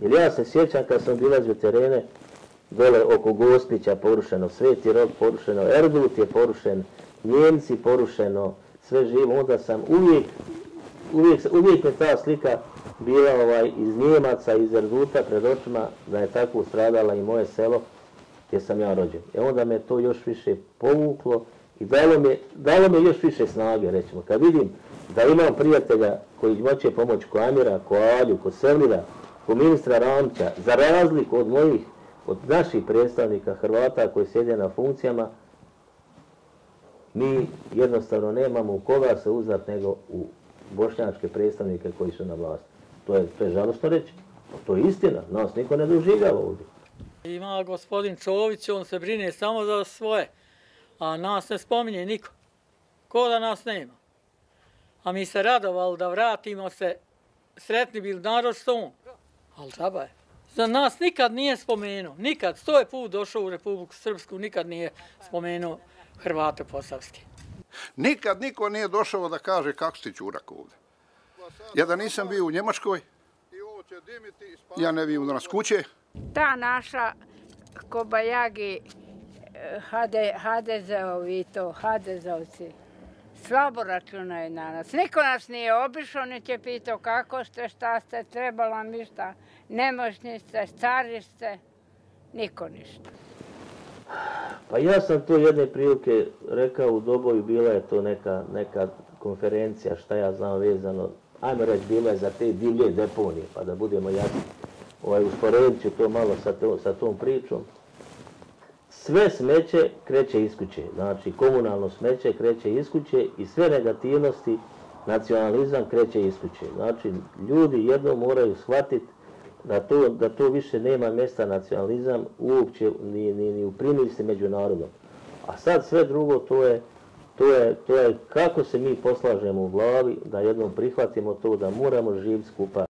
Jer ja se sjećam kad sam bilazio terene, dole oko Gospića porušeno, Sveti Rok porušeno, Erdut je porušen, Njemci porušeno, sve živo, onda sam uvijek me ta slika bila iz Njemaca, iz Erduta pred očima, da je tako stradala i moje selo gdje sam ja rođen. Onda me to još više povuklo i dalo mi još više snage, recimo. Kad vidim da imam prijatelja koji moće pomoći ko Amira, ko Alju, ko Sevlira, ko ministra Ramća, za razliku od naših predstavnika Hrvata koji sjede na funkcijama, mi jednostavno nemamo u koga se uzdat nego u bošnjačke predstavnike koji su na vlasti. To je žalostno reći. To je istina. Nas niko ne doživljava ovdje. Ima gospodin Čović, on se brine samo za svoje, a nas ne spominje niko. Ko da nas nema. A mi se radovali da vratimo se, sretni bili narod što on. Ali džaba je. Za nas nikad nije spomenuo, nikad. 100 put došao u Republiku Srpsku, nikad nije spomenuo Hrvate posavske. Nikad niko nije došao da kaže kako si Ćurak ovdje. Ja da nisam bio u Njemačkoj, ja ne bi u nas kuće. Ta naša kobajagi, HDZ-ovi i to, HDZ-ovci, slabo računaju na nas. Niko nas nije obišao, niti je pitao kako ste, šta ste, trebalo mi šta, nemoćni ste, stari ste, niko ništa. Pa ja sam to jedne prilike rekao u Doboju, bila je to neka konferencija, šta ja znam vezano, ajmo reći, bila je za te divlje deponije, pa da budemo jasni. Usporedit ću to malo sa tom pričom. Sve smeće kreće iz kuće, znači komunalno smeće kreće iz kuće i sve negativnosti, nacionalizam kreće iz kuće. Znači ljudi jednom moraju shvatiti da to više nema mjesta nacionalizam uopće ni u primisli među narodom. A sad sve drugo to je kako se mi poslažemo u glavi da jednom prihvatimo to da moramo živjeti skupa